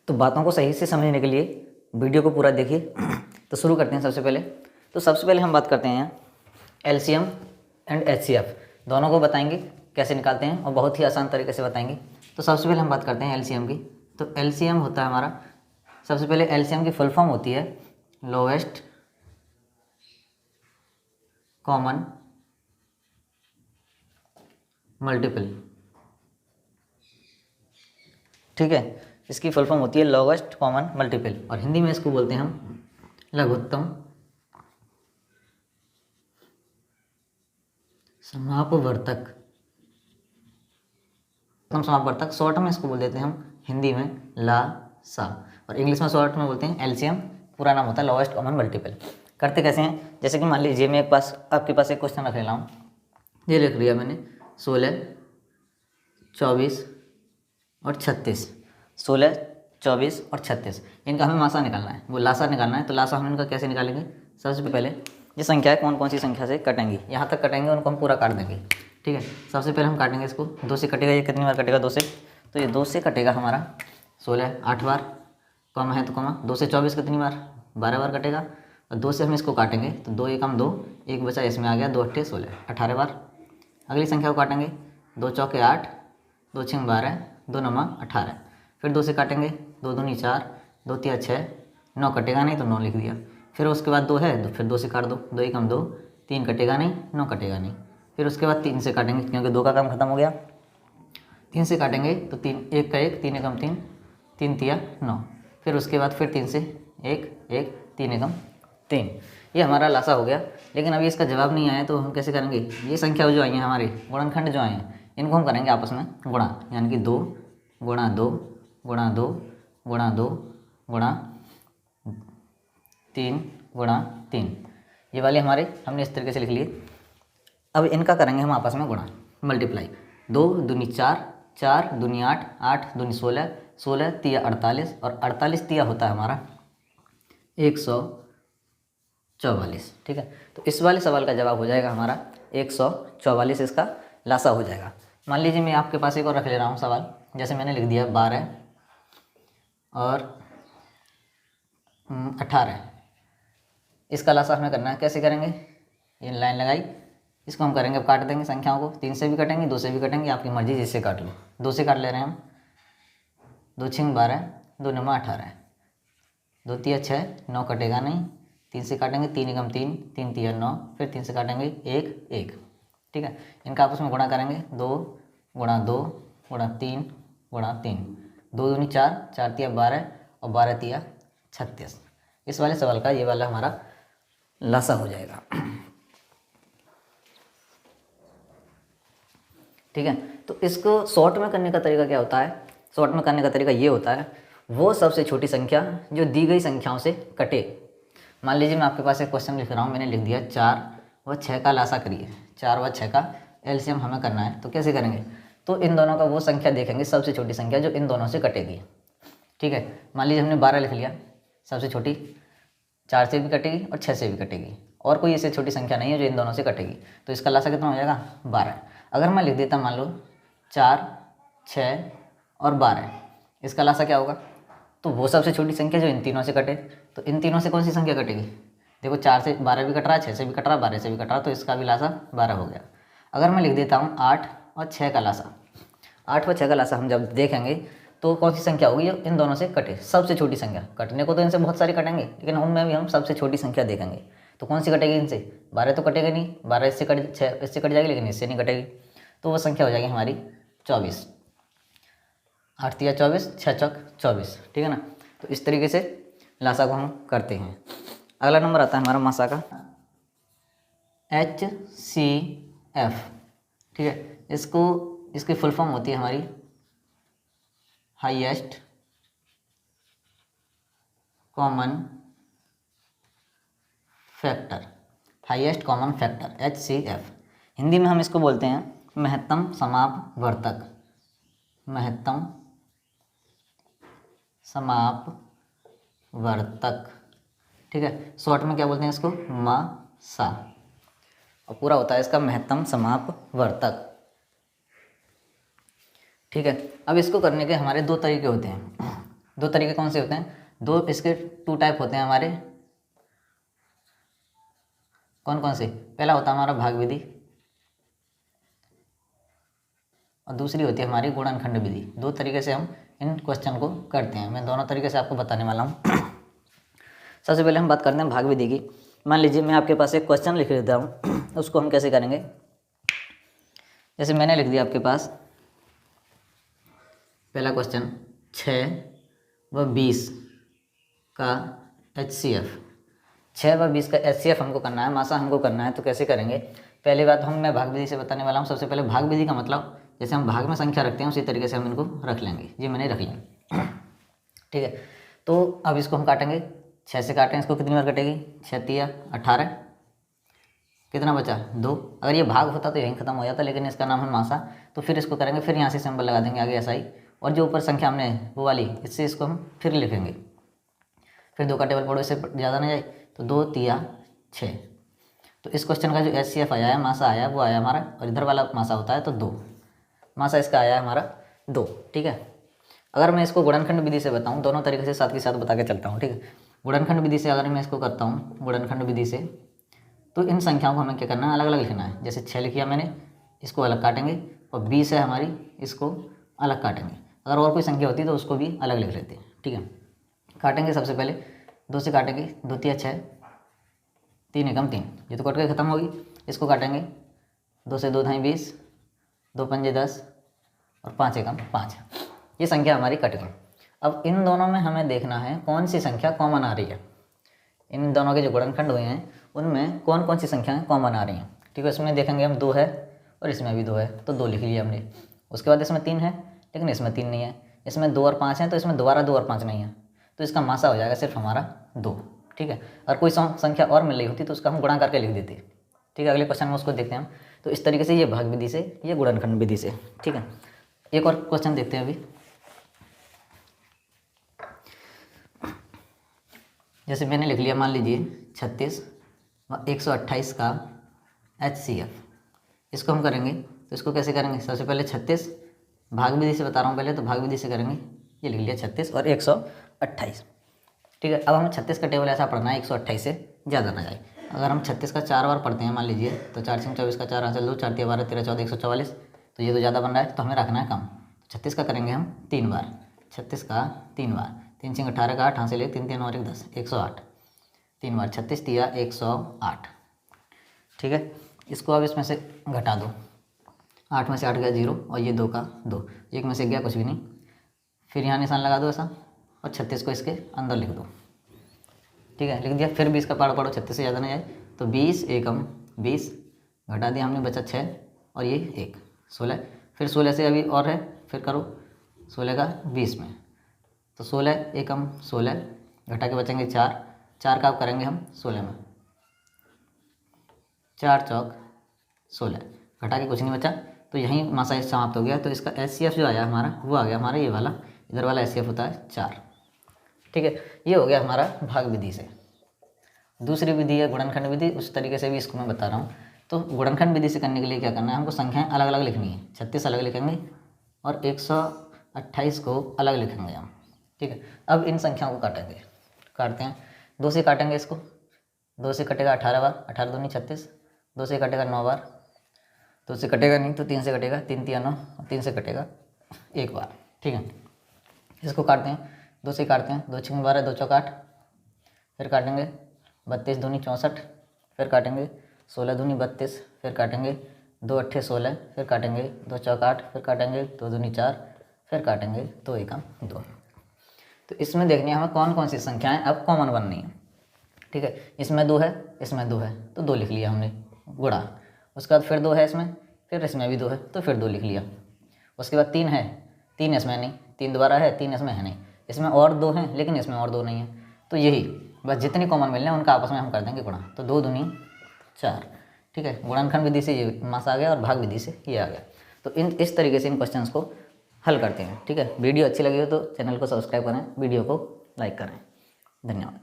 तो बातों को सही से समझने के लिए वीडियो को पूरा देखिए। तो शुरू करते हैं। सबसे पहले हम बात करते हैं एलसीएम एंड एचसीएफ, दोनों को बताएंगे कैसे निकालते हैं और बहुत ही आसान तरीके से बताएंगे। तो सबसे पहले हम बात करते हैं एलसीएम की। तो एलसीएम होता है हमारा, सबसे पहले एलसीएम की फुल फॉर्म होती है लोएस्ट कॉमन मल्टीपल। ठीक है, इसकी फुल फॉर्म होती है लोएस्ट कॉमन मल्टीपल, और हिंदी में इसको बोलते हैं हम लघुत्तम समापवर्तक। समापवर्तक शॉर्ट में इसको बोल देते हैं हम हिंदी में लासा, और इंग्लिश में शॉर्ट में बोलते हैं एलसीएम। पूरा नाम होता है लोएस्ट कॉमन मल्टीपल। करते कैसे हैं, जैसे कि मान लीजिए मैं आपके पास एक क्वेश्चन रख ले रहा हूँ। ये लिख लिया मैंने 16, 24 और 36। 16, 24 और 36, इनका हमें मासा निकालना है, वो लासा निकालना है। तो लासा हम इनका कैसे निकालेंगे, सबसे पहले ये संख्या है कौन कौन सी संख्या से कटेंगी, यहाँ तक कटेंगे, उनको हम पूरा काट देंगे। ठीक है, सबसे पहले हम काटेंगे इसको 2 से कटेगा। ये कितनी बार कटेगा, 2 से। तो ये 2 से कटेगा हमारा 16 8 बार, कॉमा है तो कॉमा। 2 से 24 कितनी बार, 12 बार कटेगा। और 2 से हम इसको काटेंगे तो 2 एकम 2, एक बचा इसमें आ गया, 2 अट्ठे 16, 18 बार। अगली संख्या को काटेंगे, 2 चौके 8, 2 छिंग 12, 2 नमा 18। फिर 2 से काटेंगे, 2 दूनी 4, 2 तिया 6, 9 कटेगा नहीं तो 9 लिख दिया। फिर उसके बाद 2 है तो फिर 2 से काट दो, 2 एकम 2, 3 कटेगा नहीं, 9 कटेगा नहीं। फिर उसके बाद 3 से काटेंगे क्योंकि 2 का काम खत्म हो गया। 3 से काटेंगे तो 3 1 का 1, 3 एकम 3, 3 तिया 9। फिर उसके बाद फिर 3 से 1 1, 3 एकम 3। ये हमारा लासा हो गया। लेकिन अभी इसका जवाब नहीं आया तो हम कैसे करेंगे, ये संख्या जो आई है हमारे गुणनखंड जो आए हैं, इनको हम करेंगे आपस में गुणा, यानी कि 2 गुणा 2 गुणा 2 गुणा 2 गुणा 3 गुणा 3। ये वाले हमारे हमने इस तरीके से लिख लिए। अब इनका करेंगे हम आपस में गुणा, मल्टीप्लाई। 2 दूनी 4, 4 दूनी 8, 8 दूनी 16, 16 तिया 48, और 48 तिया होता है हमारा 144। ठीक है, तो इस वाले सवाल का जवाब हो जाएगा हमारा 144, इसका लासा हो जाएगा। मान लीजिए मैं आपके पास एक और रख ले रहा हूँ सवाल, जैसे मैंने लिख दिया 12 और 18। इसका लासा हमें करना है, कैसे करेंगे, ये लाइन लगाई, इसको हम करेंगे, अब काट देंगे संख्याओं को। 3 से भी कटेंगे, 2 से भी कटेंगे, आपकी मर्जी जिससे काट लो। 2 से काट ले रहे हैं हम, 2 छिंग 12, 2 नमा 18, 2 तिया 6, 9 कटेगा नहीं। 3 से काटेंगे, 3 एकम 3, 3 तिया 9, फिर 3 से काटेंगे 1 1। ठीक है, इनका आपस में गुणा करेंगे, 2 गुणा 2 गुणा 3 गुणा 3, 2 दूनी 4, 4 तिया 12 और 12 तिया 36। इस वाले सवाल का ये वाला हमारा लासा हो जाएगा। ठीक है, तो इसको शॉर्ट में करने का तरीका क्या होता है, शॉर्ट में करने का तरीका ये होता है, वो सबसे छोटी संख्या जो दी गई संख्याओं से कटे। मान लीजिए मैं आपके पास एक क्वेश्चन लिख रहा हूँ, मैंने लिख दिया 4 व 6 का लासा करिए। 4 व 6 का एलसीएम हमें करना है, तो कैसे करेंगे, तो इन दोनों का वो संख्या देखेंगे, सबसे छोटी संख्या जो इन दोनों से कटेगी। ठीक है, मान लीजिए हमने 12 लिख लिया, सबसे छोटी 4 से भी कटेगी और 6 से भी कटेगी, और कोई इससे छोटी संख्या नहीं है जो इन दोनों से कटेगी। तो इसका लासा कितना हो जाएगा, 12। अगर मैं लिख देता मान लो 4 6 और 12, इसका लासा क्या होगा, तो वो सबसे छोटी संख्या जो इन तीनों से कटे। तो इन तीनों से कौन सी संख्या कटेगी, देखो 4 से 12 भी कट रहा है, 6 से भी कट रहा है, 12 से भी कट रहा है, तो इसका भी लासा 12 हो गया। अगर मैं लिख देता हूँ 8 और 6 का लासा, 8 व 6 का लासा हम जब देखेंगे तो कौन सी संख्या होगी जो इन दोनों से कटे, सबसे छोटी संख्या। कटने को तो इनसे बहुत सारी कटेंगे, लेकिन उनमें भी हम सबसे छोटी संख्या देखेंगे। तो कौन सी कटेगी इनसे, 12 तो कटेगा नहीं, 12 इससे कट, 6 इससे कट जाएगी, लेकिन इससे नहीं कटेगी। तो वो संख्या हो जाएगी हमारी 24। 8 तिया 24, 6 चौक 24। ठीक है ना, तो इस तरीके से लासा को हम करते हैं। अगला नंबर आता है हमारा मासा का, HCF। ठीक है, इसकी फुल फॉर्म होती है हमारी highest common factor. Highest common factor HCF, Hindi में हम इसको बोलते हैं महत्तम समापवर्तक। महत्तम समापवर्तक। ठीक है, शॉर्ट में क्या बोलते हैं इसको, मासा, और पूरा होता है इसका महत्तम समापवर्तक। ठीक है, अब इसको करने के हमारे 2 तरीके होते हैं। दो तरीके कौन से होते हैं, दो इसके टू टाइप होते हैं हमारे, कौन कौन से, पहला होता है हमारा भाग विधि और दूसरी होती है हमारी गुणनखंड विधि। दो तरीके से हम इन क्वेश्चन को करते हैं, मैं दोनों तरीके से आपको बताने वाला हूँ। सबसे पहले हम बात करते हैं भाग विधि की। मान लीजिए मैं आपके पास एक क्वेश्चन लिख देता हूँ, उसको हम कैसे करेंगे, जैसे मैंने लिख दिया आपके पास पहला क्वेश्चन 6 व 20 का HCF, 6 व 20 का HCF हमको करना है, मासा हमको करना है, तो कैसे करेंगे। पहली बात मैं भाग विधि से बताने वाला हूँ। सबसे पहले भाग विधि का मतलब जैसे हम भाग में संख्या रखते हैं उसी तरीके से हम इनको रख लेंगे। ये मैंने रख लिया, ठीक है। तो अब इसको हम काटेंगे, 6 से काटें इसको, कितनी बार कटेगी, 6 तिया 18, कितना बचा 2। अगर ये भाग होता तो यहीं खत्म हो जाता, लेकिन इसका नाम है मासा, तो फिर इसको करेंगे, फिर यहाँ से सिंबल लगा देंगे आगे SI, और जो ऊपर संख्या हमने वो वाली, इससे इसको हम फिर लिखेंगे, फिर 2 का टेबल पढ़ो, इससे ज़्यादा नहीं जाए, तो 2 तिया 6। तो इस क्वेश्चन का जो HCF आया है, मासा आया है, वो आया हमारा, और इधर वाला मासा होता है तो 2, मासा इसका आया है हमारा 2, ठीक है। अगर मैं इसको गुणनखंड विधि से बताऊँ, दोनों तरीके से साथ के साथ बता के चलता हूँ, ठीक है। गुणनखंड विधि से अगर मैं इसको करता हूँ, गुणनखंड विधि से, तो इन संख्याओं को हमें क्या करना है, अलग अलग लिखना है। जैसे 6 लिखिया मैंने, इसको अलग काटेंगे, और 20 है हमारी, इसको अलग काटेंगे। अगर और कोई संख्या होती तो उसको भी अलग लिख लेते हैं, ठीक है। काटेंगे सबसे पहले 2 से काटेंगे, 2 तिया 6, 3 एकम 3, ये तो कट के खत्म होगी। इसको काटेंगे, 2 से 2 धाई 20, 2 पंजे 10, और 5 एकम 5, ये संख्या हमारी कट गई। अब इन दोनों में हमें देखना है कौन सी संख्या कॉमन आ रही है। इन दोनों के जो गुणनखंड हुए हैं उनमें कौन कौन सी संख्याएं कॉमन आ रही हैं, ठीक है। इसमें देखेंगे हम 2 है और इसमें भी 2 है, तो 2 लिख लिया हमने। उसके बाद इसमें 3 है, लेकिन इसमें 3 नहीं है। इसमें 2 और 5 है, तो इसमें दोबारा 2 और 5 नहीं है, तो इसका मासा हो जाएगा सिर्फ हमारा 2, ठीक है। अगर कोई संख्या और मिल रही होती तो उसका हम गुणा करके लिख देते, ठीक है। अगले क्वेश्चन में उसको देखते हैं हम। तो इस तरीके से ये भाग विधि से, ये गुणनखंड विधि से, ठीक है। एक और क्वेश्चन देखते हैं अभी। जैसे मैंने लिख लिया, मान लीजिए 36 व 128 का HCF, इसको हम करेंगे, तो इसको कैसे करेंगे। सबसे पहले 36 भाग विधि से बता रहा हूँ पहले, तो भाग विधि से करेंगे। ये लिख लिया 36 और 128, ठीक है। अब हमें 36 का टेबल ऐसा पढ़ना है 128 से ज़्यादा ना जाए। अगर हम 36 का 4 बार पढ़ते हैं मान लीजिए, तो 4 से 24 का 4 हासिल 2, 4 तिया 12, 13 14 144, तो ये तो ज़्यादा बन रहा है, तो हमें रखना है कम। 36 का करेंगे हम 3 बार, 36 का 3 बार, 3 सिंह 18 का 8 हासिल 1, 3 3 और 1 10, 108, 3 बार 36 तिया 108, ठीक है। इसको अब इसमें से घटा दो, 8 में से 8 गया 0, और ये 2 का 2, 1 में से गया कुछ भी नहीं, फिर यहाँ निशान लगा दो ऐसा, और 36 को इसके अंदर लिख दो, ठीक है। लिख दिया। फिर 20 का पाड़ पढ़ो, 36 से ज़्यादा नहीं आए, तो 20 एकम 20, घटा दिया हमने, बचा 6, और ये 1 16, फिर 16 से अभी और है, फिर करो 16 का 20 में, तो 16 एकम 16, घटा के बचेंगे 4, 4 का अब करेंगे हम 16 में, 4 चौक 16, घटा के कुछ नहीं बचा, तो यहीं मासा समाप्त हो गया। तो इसका HCF जो आया हमारा, वो आ गया हमारा ये वाला, इधर वाला HCF होता है 4, ठीक है। ये हो गया हमारा भाग विधि से। दूसरी विधि है गुणनखंड विधि, उस तरीके से भी इसको मैं बता रहा हूँ। तो गुणनखंड विधि से करने के लिए क्या करना है, हमको संख्याएं अलग अलग लिखनी है। 36 अलग लिखेंगे और 128 को अलग लिखेंगे हम, ठीक है। अब इन संख्याओं को काटेंगे, काटते हैं। 2 से काटेंगे इसको, 2 से कटेगा 18 बार, 18 दूनी 36, 2 से कटेगा 9 बार, 2 से कटेगा नहीं तो 3 से कटेगा, 3 तिया 9, 3 से कटेगा 1 बार, ठीक है। इसको काटते हैं, 2 से काटते हैं, 2 6 12, 2 चौक 8, फिर काटेंगे 32 दूनी 64, फिर काटेंगे 16 दूनी 32, फिर काटेंगे 2 अट्ठे 16, फिर काटेंगे 2 चौक 8, फिर काटेंगे 2 दूनी 4, फिर काटेंगे 2 एकम 2। तो इसमें देखनी है हमें कौन कौन सी संख्याएं अब कॉमन बननी है, ठीक है। इसमें 2 है, इसमें 2 है, तो 2 लिख लिया हमने गुणा। उसके बाद फिर 2 है इसमें, फिर इसमें भी 2 है, तो फिर 2 लिख लिया। उसके बाद 3 है, 3 इसमें नहीं, 3 दोबारा है, 3 इसमें है नहीं, इसमें और 2 हैं लेकिन इसमें और 2 नहीं है, तो यही बस जितनी कॉमन मिलने हैं उनका आपस में हम कर देंगे गुणा। तो 2 दूनी 4, ठीक है। गुणनखंड विधि से ये मास आ गया और भाग विधि से ये आ गया। तो इस तरीके से इन क्वेश्चंस को हल करते हैं, ठीक है। वीडियो अच्छी लगी हो तो चैनल को सब्सक्राइब करें, वीडियो को लाइक करें। धन्यवाद।